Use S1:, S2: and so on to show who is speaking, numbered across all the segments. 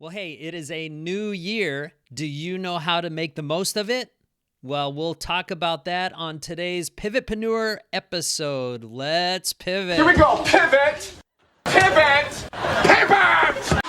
S1: Well, hey, it is a new year. Do you know how to make the most of it? Well, we'll talk about that on today's Pivotpreneur episode. Let's pivot.
S2: Here we go. Pivot. Pivot. Pivot.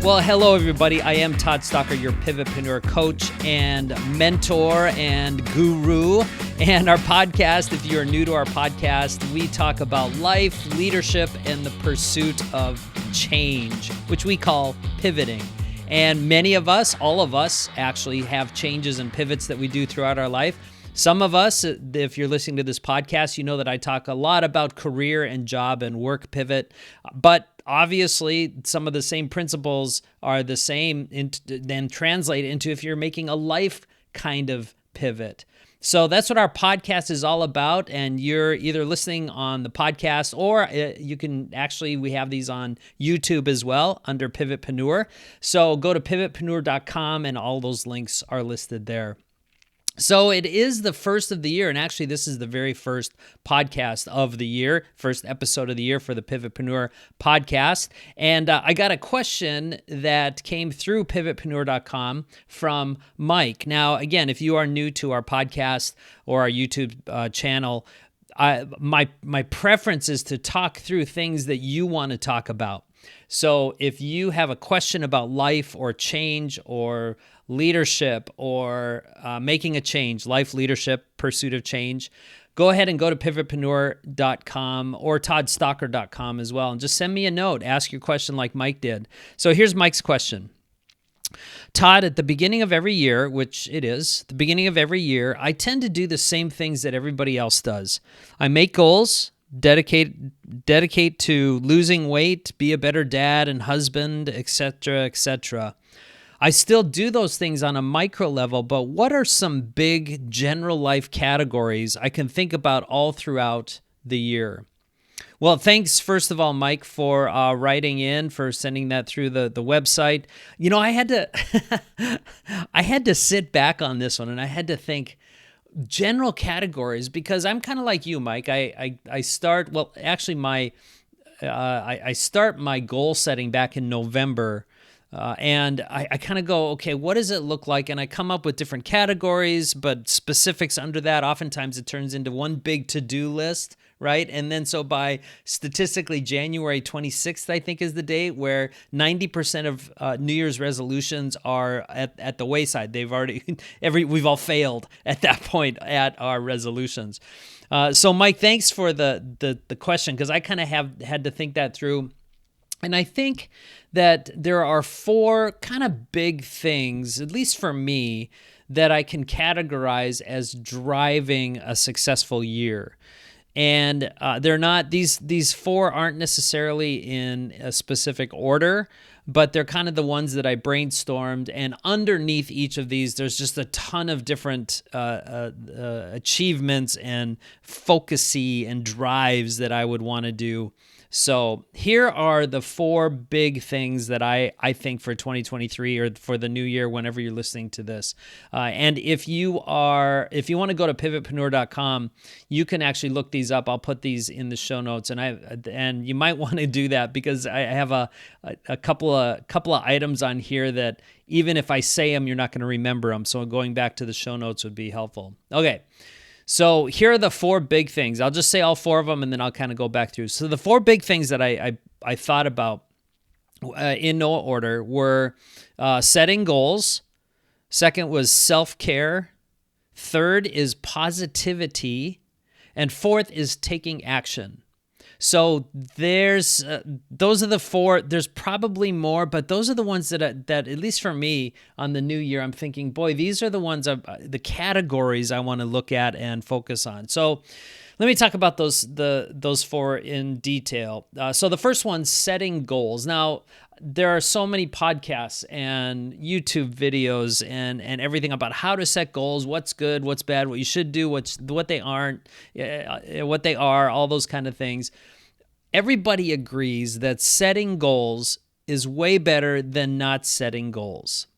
S1: Well, hello, everybody. I am Todd Stalker, your Pivotpreneur coach and mentor and guru. And our podcast, if you're new to our podcast, we talk about life, leadership, and the pursuit of change, which we call pivoting. And many of us, all of us, actually have changes and pivots that we do throughout our life. Some of us, if you're listening to this podcast, you know that I talk a lot about career and job and work pivot, but obviously some of the same principles are the same then translate into if you're making a life kind of pivot. So that's what our podcast is all about, and you're either listening on the podcast or you can actually, we have these on YouTube as well under Pivotpreneur. So go to pivotpreneur.com and all those links are listed there. So it is the first of the year, and actually this is the very first podcast of the year, first episode of the year for the Pivotpreneur podcast. And I got a question that came through pivotpreneur.com from Mike. Now, again, if you are new to our podcast or our YouTube channel, my preference is to talk through things that you want to talk about. So if you have a question about life or change or leadership or making a change, life, leadership, pursuit of change, go ahead and go to pivotpreneur.com or toddstalker.com as well and just send me a note. Ask your question like Mike did. So here's Mike's question. Todd, at the beginning of every year, which it is, the beginning of every year, I tend to do the same things that everybody else does. I make goals, dedicate to losing weight, be a better dad and husband, etc., etc. I still do those things on a micro level, but what are some big general life categories I can think about all throughout the year? Well, thanks, first of all, Mike, for writing in, for sending that through the website. You know, I had to sit back on this one, and I had to think general categories, because I'm kind of like you, Mike. I start my goal setting back in November. And I kind of go, okay, what does it look like? And I come up with different categories, but specifics under that. Oftentimes it turns into one big to-do list, right? And then so by statistically January 26th, I think is the date where 90% of New Year's resolutions are at the wayside. They've already, we've all failed at that point at our resolutions. So Mike, thanks for the question, because I kind of had to think that through. And I think that there are four kind of big things, at least for me, that I can categorize as driving a successful year. And they're not, these four aren't necessarily in a specific order, but they're kind of the ones that I brainstormed. And underneath each of these, there's just a ton of different achievements and focusy and drives that I would want to do. So here are the four big things that I think for 2023 or for the new year, whenever you're listening to this. And if you want to go to pivotpreneur.com, you can actually look these up. I'll put these in the show notes, and you might want to do that, because I have a couple of items on here that even if I say them, you're not going to remember them. So going back to the show notes would be helpful. Okay. So here are the four big things. I'll just say all four of them, and then I'll kind of go back through. So the four big things that I thought about in no order were setting goals. Second was self-care. Third is positivity. And fourth is taking action. So there's those are the four. There's probably more, but those are the ones that at least for me on the new year, I'm thinking, boy, these are the ones, the categories I want to look at and focus on. So let me talk about those four in detail. So the first one, setting goals. Now, there are so many podcasts and YouTube videos and everything about how to set goals, what's good, what's bad, what you should do, what they aren't, what they are, all those kind of things. Everybody agrees that setting goals is way better than not setting goals.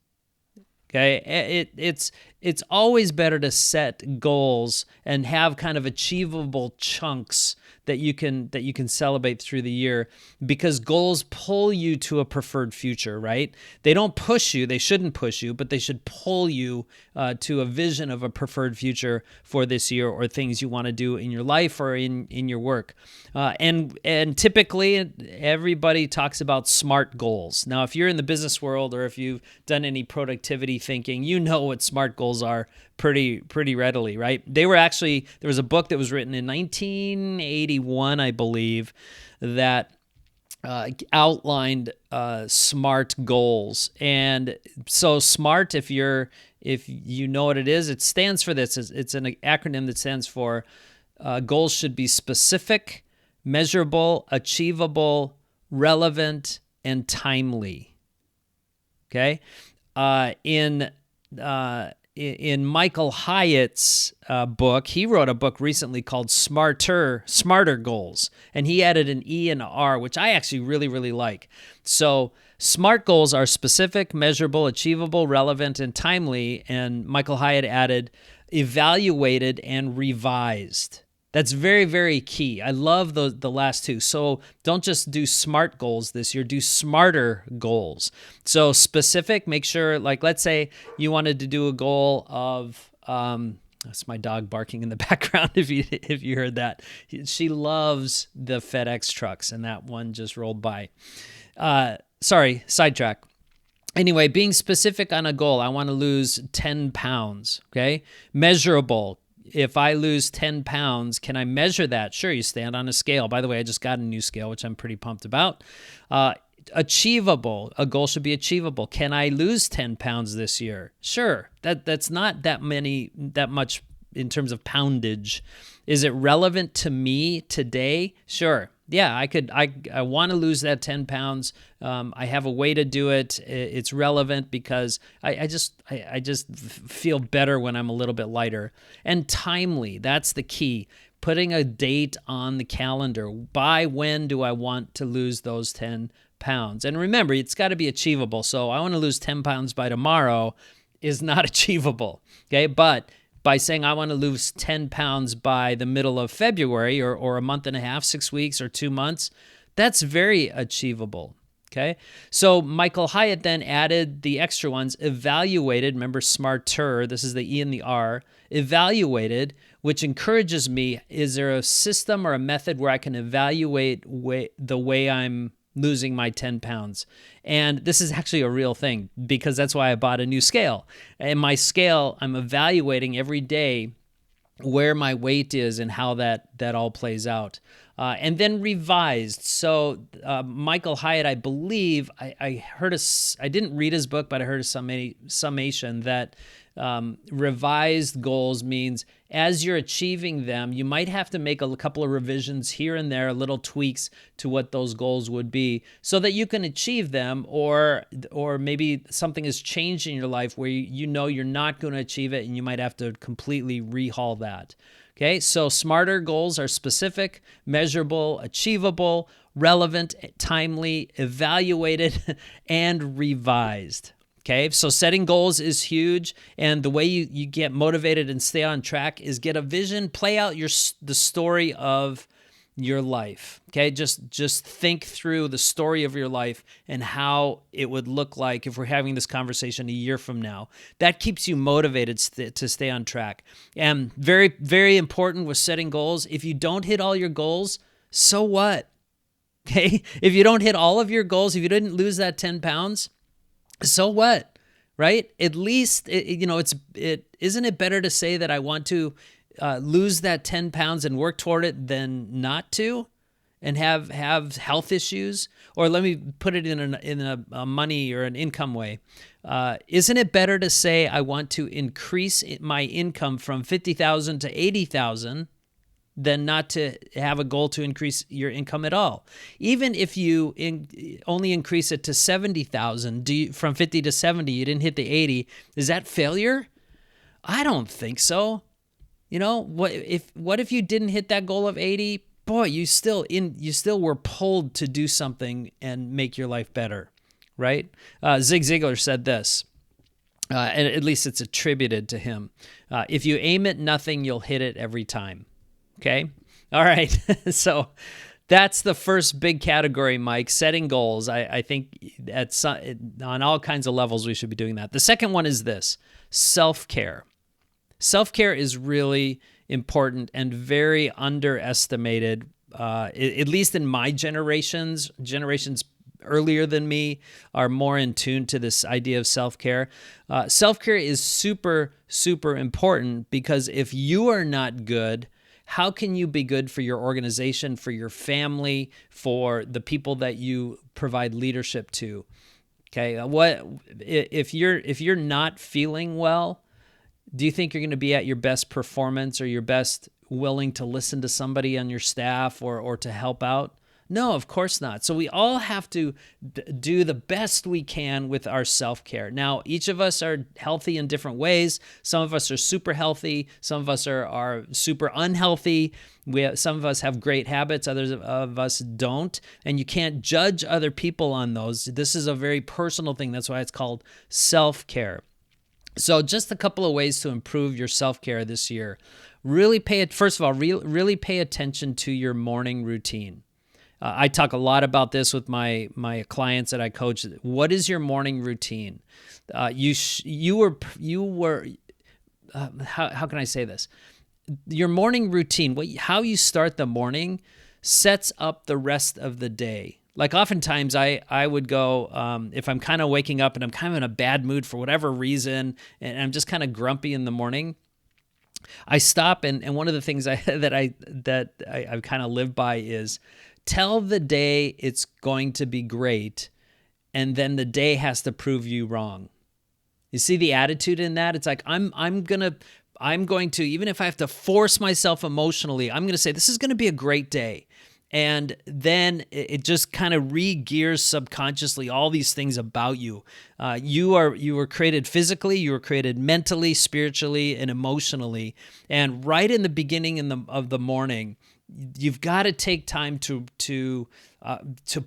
S1: Okay, it's always better to set goals and have kind of achievable chunks that you can celebrate through the year, because goals pull you to a preferred future, right? They don't push you, they shouldn't push you, but they should pull you to a vision of a preferred future for this year, or things you want to do in your life or in your work. And typically everybody talks about SMART goals. Now, if you're in the business world, or if you've done any productivity thinking, you know what SMART goals are pretty readily, right? There was a book that was written in 1981, I believe, that outlined SMART goals. And so SMART, if you know what it is, it stands for this. It's an acronym that stands for goals should be specific, measurable, achievable, relevant, and timely. Okay? In Michael Hyatt's book, he wrote a book recently called Smarter Goals, and he added an E and an R, which I actually really, really like. So SMART goals are specific, measurable, achievable, relevant, and timely, and Michael Hyatt added evaluated and revised. That's very, very key. I love the last two. So don't just do SMART goals this year, do smarter goals. So specific, make sure, like, let's say you wanted to do a goal of, that's my dog barking in the background if you heard that. She loves the FedEx trucks, and that one just rolled by. Sorry, sidetrack. Anyway, being specific on a goal, I want to lose 10 pounds, okay? Measurable. If I lose 10 pounds, can I measure that? Sure, you stand on a scale. By the way, I just got a new scale, which I'm pretty pumped about. Achievable. A goal should be achievable. Can I lose 10 pounds this year? Sure. That's not that much in terms of poundage. Is it relevant to me today? Sure. Yeah, I want to lose that 10 pounds. I have a way to do it. It's relevant because I just feel better when I'm a little bit lighter. And timely, that's the key. Putting a date on the calendar. By when do I want to lose those 10 pounds? And remember, it's got to be achievable. So I want to lose 10 pounds by tomorrow is not achievable. Okay, but by saying I want to lose 10 pounds by the middle of February or a month and a half, 6 weeks, or 2 months, that's very achievable, okay? So Michael Hyatt then added the extra ones, evaluated, remember smarter, this is the E and the R, evaluated, which encourages me, is there a system or a method where I can evaluate the way I'm losing my 10 pounds. And this is actually a real thing, because that's why I bought a new scale. And my scale, I'm evaluating every day where my weight is and how that all plays out. And then revised. So Michael Hyatt, I believe, I didn't read his book, but I heard a summation that revised goals means as you're achieving them, you might have to make a couple of revisions here and there, little tweaks to what those goals would be so that you can achieve them, or maybe something has changed in your life where you know you're not going to achieve it and you might have to completely rehaul that. Okay, so smarter goals are specific, measurable, achievable, relevant, timely, evaluated, and revised. Okay, so setting goals is huge, and the way you get motivated and stay on track is get a vision, play out the story of your life. Okay, just think through the story of your life and how it would look like if we're having this conversation a year from now. That keeps you motivated to stay on track. And very, very important with setting goals. If you don't hit all your goals, so what? Okay, if you don't hit all of your goals, if you didn't lose that 10 pounds, so what, right? At least, isn't it better to say that I want to lose that 10 pounds and work toward it than not to and have health issues? Or let me put it in a money or an income way. Isn't it better to say I want to increase my income from $50,000 to $80,000 than not to have a goal to increase your income at all? Even if you only increase it to 70,000, from 50 to 70, you didn't hit the 80, is that failure? I don't think so. What if you didn't hit that goal of 80? Boy, you still were pulled to do something and make your life better, right? Zig Ziglar said this. and at least it's attributed to him. If you aim at nothing, you'll hit it every time. Okay? All right. So that's the first big category, Mike, setting goals. I think on all kinds of levels we should be doing that. The second one is this, self-care. Self-care is really important and very underestimated, at least in my generations earlier than me are more in tune to this idea of self-care. Self-care is super, super important because if you are not good, how can you be good for your organization, for your family, for the people that you provide leadership to? Okay, what if you're not feeling well? Do you think you're going to be at your best performance or your best willing to listen to somebody on your staff or to help out? No, of course not. So we all have to do the best we can with our self-care. Now, each of us are healthy in different ways. Some of us are super healthy. Some of us are super unhealthy. Some of us have great habits. Others of us don't. And you can't judge other people on those. This is a very personal thing. That's why it's called self-care. So just a couple of ways to improve your self-care this year. Really pay attention to your morning routine. I talk a lot about this with my clients that I coach. What is your morning routine? How can I say this? Your morning routine, how you start the morning sets up the rest of the day. Like oftentimes I would go, if I'm kind of waking up and I'm kind of in a bad mood for whatever reason, and I'm just kind of grumpy in the morning, I stop and one of the things that I kind of live by is tell the day it's going to be great, and then the day has to prove you wrong. You see the attitude in that? It's like I'm going to, even if I have to force myself emotionally, I'm going to say this is going to be a great day. And then it just kind of re-gears subconsciously all these things about you. You were created physically, you were created mentally, spiritually, and emotionally. And right in the beginning of the morning, you've got to take time to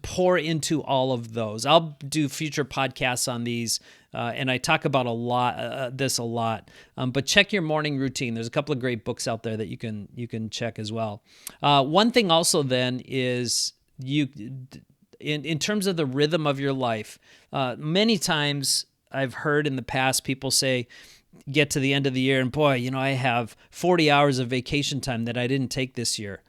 S1: pour into all of those. I'll do future podcasts on these, and I talk about this a lot. But check your morning routine. There's a couple of great books out there that you can check as well. One thing also then is in terms of the rhythm of your life. Many times I've heard in the past people say, get to the end of the year and boy, I have 40 hours of vacation time that I didn't take this year.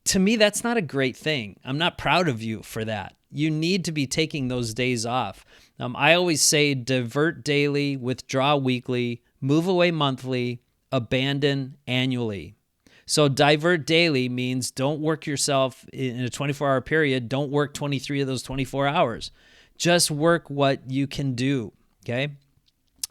S1: To me, that's not a great thing. I'm not proud of you for that. You need to be taking those days off. I always say divert daily, withdraw weekly, move away monthly, abandon annually. So divert daily means don't work yourself in a 24-hour period. Don't work 23 of those 24 hours. Just work what you can do, okay?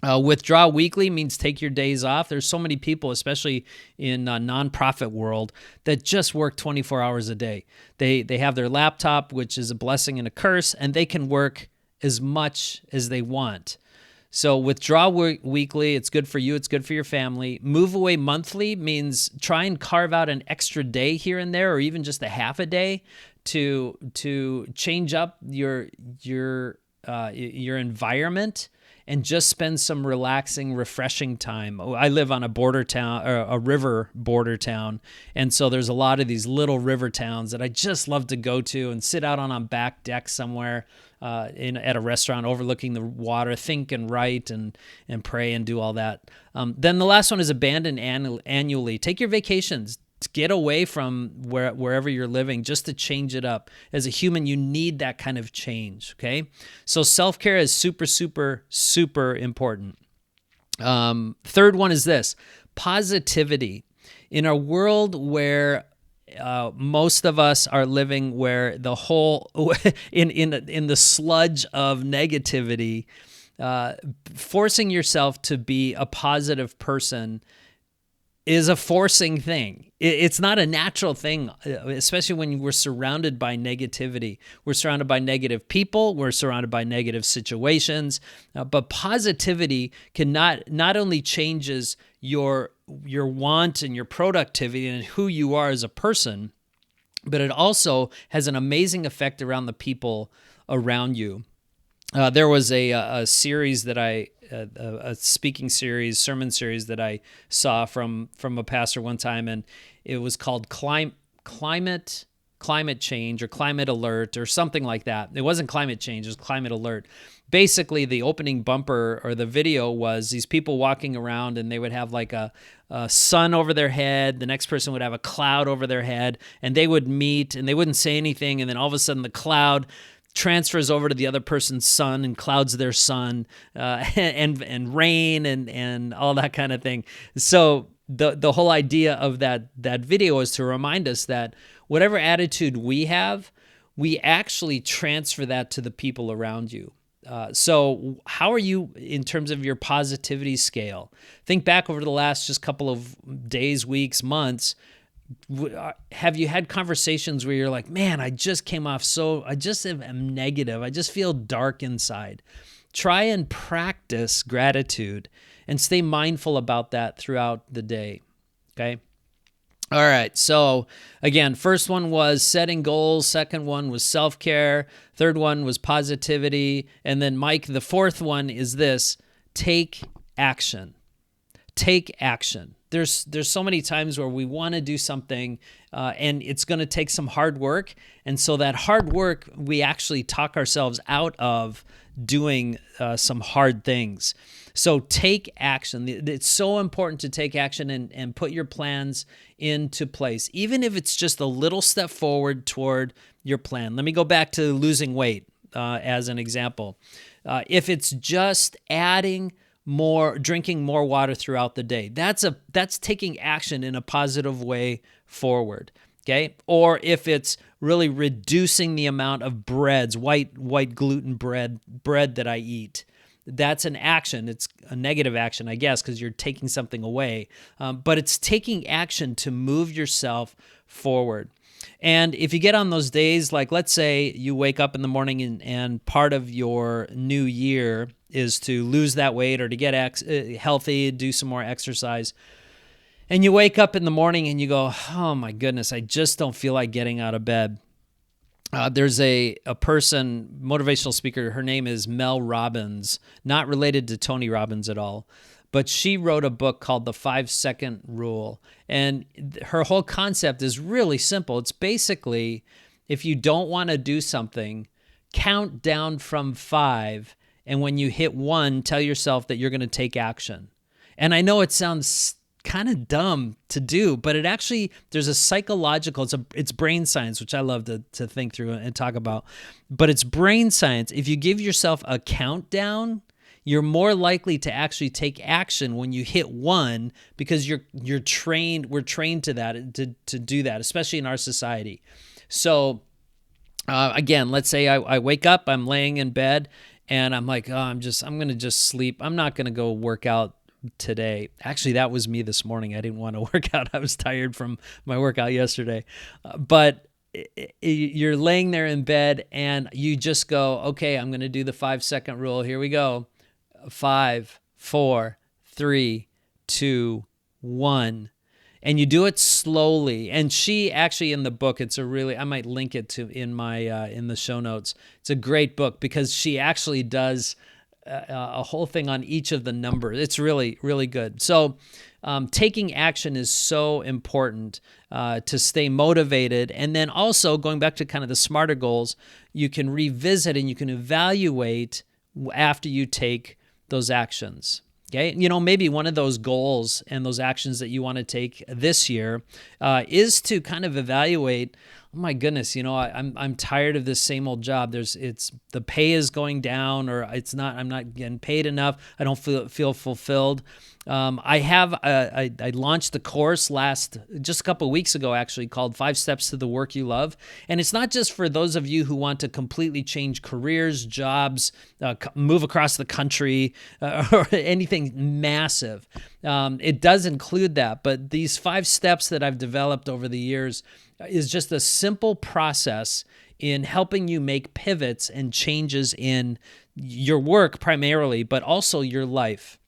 S1: Withdraw weekly means take your days off. There's so many people, especially in nonprofit world, that just work 24 hours a day. They have their laptop, which is a blessing and a curse, and they can work as much as they want. So withdraw weekly. It's good for you. It's good for your family. Move away monthly means try and carve out an extra day here and there, or even just a half a day to change up your environment and just spend some relaxing, refreshing time. I live on a border town, or a river border town, and so there's a lot of these little river towns that I just love to go to and sit out on a back deck somewhere at a restaurant overlooking the water, think and write and pray and do all that. Then the last one is abandon annually. Take your vacations. Get away from wherever you're living just to change it up. As a human, you need that kind of change, okay? So self-care is super, super, super important. Third one is this, positivity. In a world where most of us are living where the whole, in the sludge of negativity, forcing yourself to be a positive person is a forcing thing. It's not a natural thing, especially when we're surrounded by negativity. We're surrounded by negative people. We're surrounded by negative situations. But positivity can not only changes your want and your productivity and who you are as a person, but it also has an amazing effect around the people around you. There was a series that I a speaking series, sermon series that I saw from a pastor one time, and it was called climate change or climate alert or something like that. It wasn't climate change, it was climate alert. Basically, the opening bumper or the video was these people walking around, and they would have like a sun over their head. The next person would have a cloud over their head, and they would meet, and they wouldn't say anything, and then all of a sudden the cloud transfers over to the other person's sun and clouds their sun, and rain and all that kind of thing. So the whole idea of that video is to remind us that whatever attitude we have, we actually transfer that to the people around you. So how are you in terms of your positivity scale? Think back over the last just couple of days, weeks, months. Have you had conversations where you're like, man, I just came off I just am negative. I just feel dark inside. Try and practice gratitude and stay mindful about that throughout the day. Okay. All right. So again, first one was setting goals. Second one was self-care. Third one was positivity. And then Mike, the fourth one is this: take action. Take action. There's so many times where we want to do something, and it's going to take some hard work. And so that hard work, we actually talk ourselves out of doing some hard things. So take action. It's so important to take action and put your plans into place, even if it's just a little step forward toward your plan. Let me go back to losing weight as an example. If it's just drinking more water throughout the day, that's taking action in a positive way forward. Okay. Or if it's really reducing the amount of white gluten bread that I eat, that's an action. It's a negative action, I guess, because you're taking something away. But it's taking action to move yourself forward. And if you get on those days, like let's say you wake up in the morning and part of your new year is to lose that weight or to get healthy, do some more exercise. And you wake up in the morning and you go, oh my goodness, I just don't feel like getting out of bed. There's a person, motivational speaker, her name is Mel Robbins, not related to Tony Robbins at all, but she wrote a book called The 5-Second Rule. And her whole concept is really simple. It's basically, if you don't want to do something, count down from 5, and when you hit 1, tell yourself that you're going to take action. And I know it sounds kind of dumb to do, but it actually, there's a psychological, it's brain science, which I love to think through and talk about, but it's brain science. If you give yourself a countdown, you're more likely to actually take action when you hit 1, because we're trained to that, to do that, especially in our society. So again, let's say I wake up, I'm laying in bed, and I'm like, oh, I'm going to just sleep. I'm not going to go work out today. Actually, that was me this morning. I didn't want to work out. I was tired from my workout yesterday. But you're laying there in bed and you just go, okay, I'm going to do the 5-second rule. Here we go. 5, 4, 3, 2, 1. And you do it slowly. And she actually, in the book, I might link it to in the show notes. It's a great book because she actually does a whole thing on each of the numbers. It's really, really good. So taking action is so important to stay motivated. And then also going back to kind of the smarter goals, you can revisit and you can evaluate after you take those actions. Okay, maybe one of those goals and those actions that you want to take this year is to kind of evaluate. Oh my goodness, I'm tired of this same old job. The pay is going down, or I'm not getting paid enough. I don't feel fulfilled. I launched the course just a couple of weeks ago, actually, called 5 Steps to the Work You Love. And it's not just for those of you who want to completely change careers, jobs, move across the country, or anything massive. It does include that, but these 5 steps that I've developed over the years is just a simple process in helping you make pivots and changes in your work primarily, but also your life.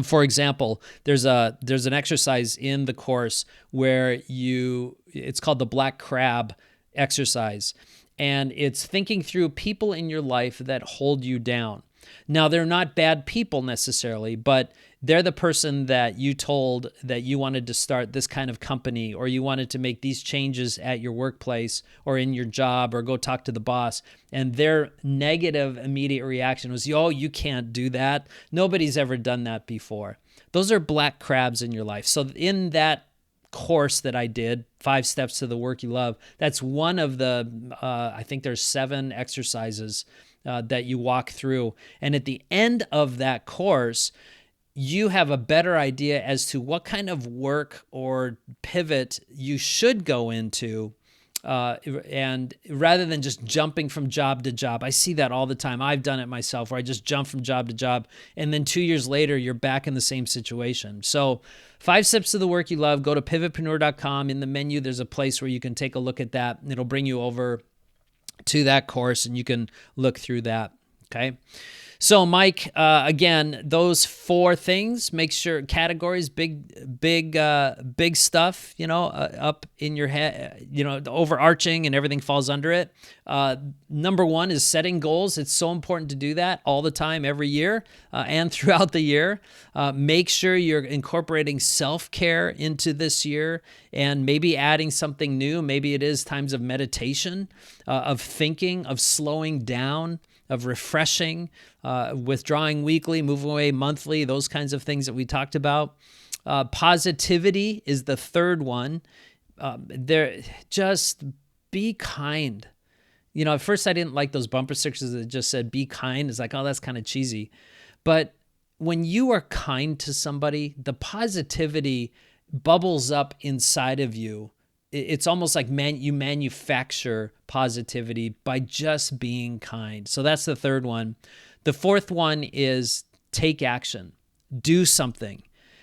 S1: For example, there's an exercise in the course where it's called the Black Crab exercise, and it's thinking through people in your life that hold you down. Now, they're not bad people necessarily, but they're the person that you told that you wanted to start this kind of company, or you wanted to make these changes at your workplace or in your job, or go talk to the boss. And their negative immediate reaction was, oh, you can't do that. Nobody's ever done that before. Those are black crabs in your life. So in that course that I did, 5 Steps to the Work You Love, that's one of the, I think there's 7 exercises that you walk through. And at the end of that course, you have a better idea as to what kind of work or pivot you should go into. And rather than just jumping from job to job, I see that all the time. I've done it myself, where I just jump from job to job, and then 2 years later, you're back in the same situation. So 5 Steps to the Work You Love, go to pivotpreneur.com. In the menu, there's a place where you can take a look at that, and it'll bring you over to that course, and you can look through that, okay? So, Mike, again, those 4 things, make sure categories, big stuff, up in your head, the overarching and everything falls under it. Number 1 is setting goals. It's so important to do that all the time, every year, and throughout the year. Make sure you're incorporating self-care into this year and maybe adding something new. Maybe it is times of meditation, of thinking, of slowing down, of refreshing, withdrawing weekly, moving away monthly, those kinds of things that we talked about. Positivity is the 3rd one. Just be kind. At first I didn't like those bumper stickers that just said, be kind. It's like, oh, that's kind of cheesy. But when you are kind to somebody, the positivity bubbles up inside of you. It's almost like you manufacture positivity by just being kind. So that's the 3rd one. The 4th one is take action. Do something.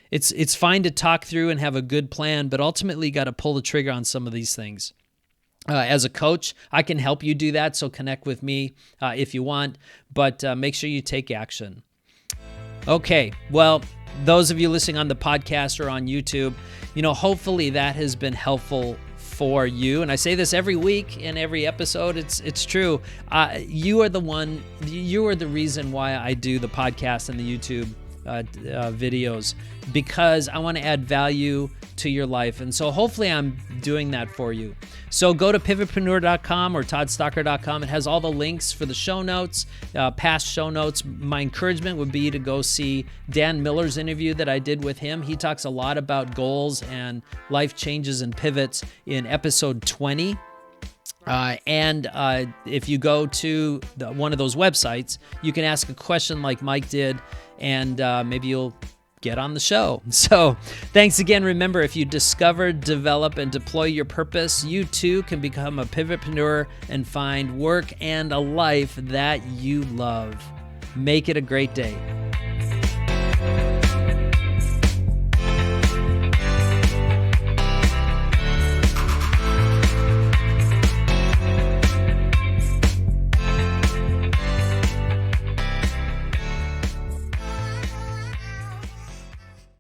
S1: It's fine to talk through and have a good plan, but ultimately you got to pull the trigger on some of these things. As a coach, I can help you do that, so connect with me if you want, but make sure you take action. Okay, well, those of you listening on the podcast or on YouTube, hopefully that has been helpful for you. And I say this every week in every episode. It's true. You are the reason why I do the podcast and the YouTube videos, because I want to add value to your life. And so hopefully I'm doing that for you. So go to pivotpreneur.com or toddstocker.com. It has all the links for the show notes, past show notes. My encouragement would be to go see Dan Miller's interview that I did with him. He talks a lot about goals and life changes and pivots in episode 20. And if you go to one of those websites, you can ask a question like Mike did, and maybe you'll get on the show. So thanks again. Remember, if you discover, develop, and deploy your purpose, you too can become a pivotpreneur and find work and a life that you love. Make it a great day.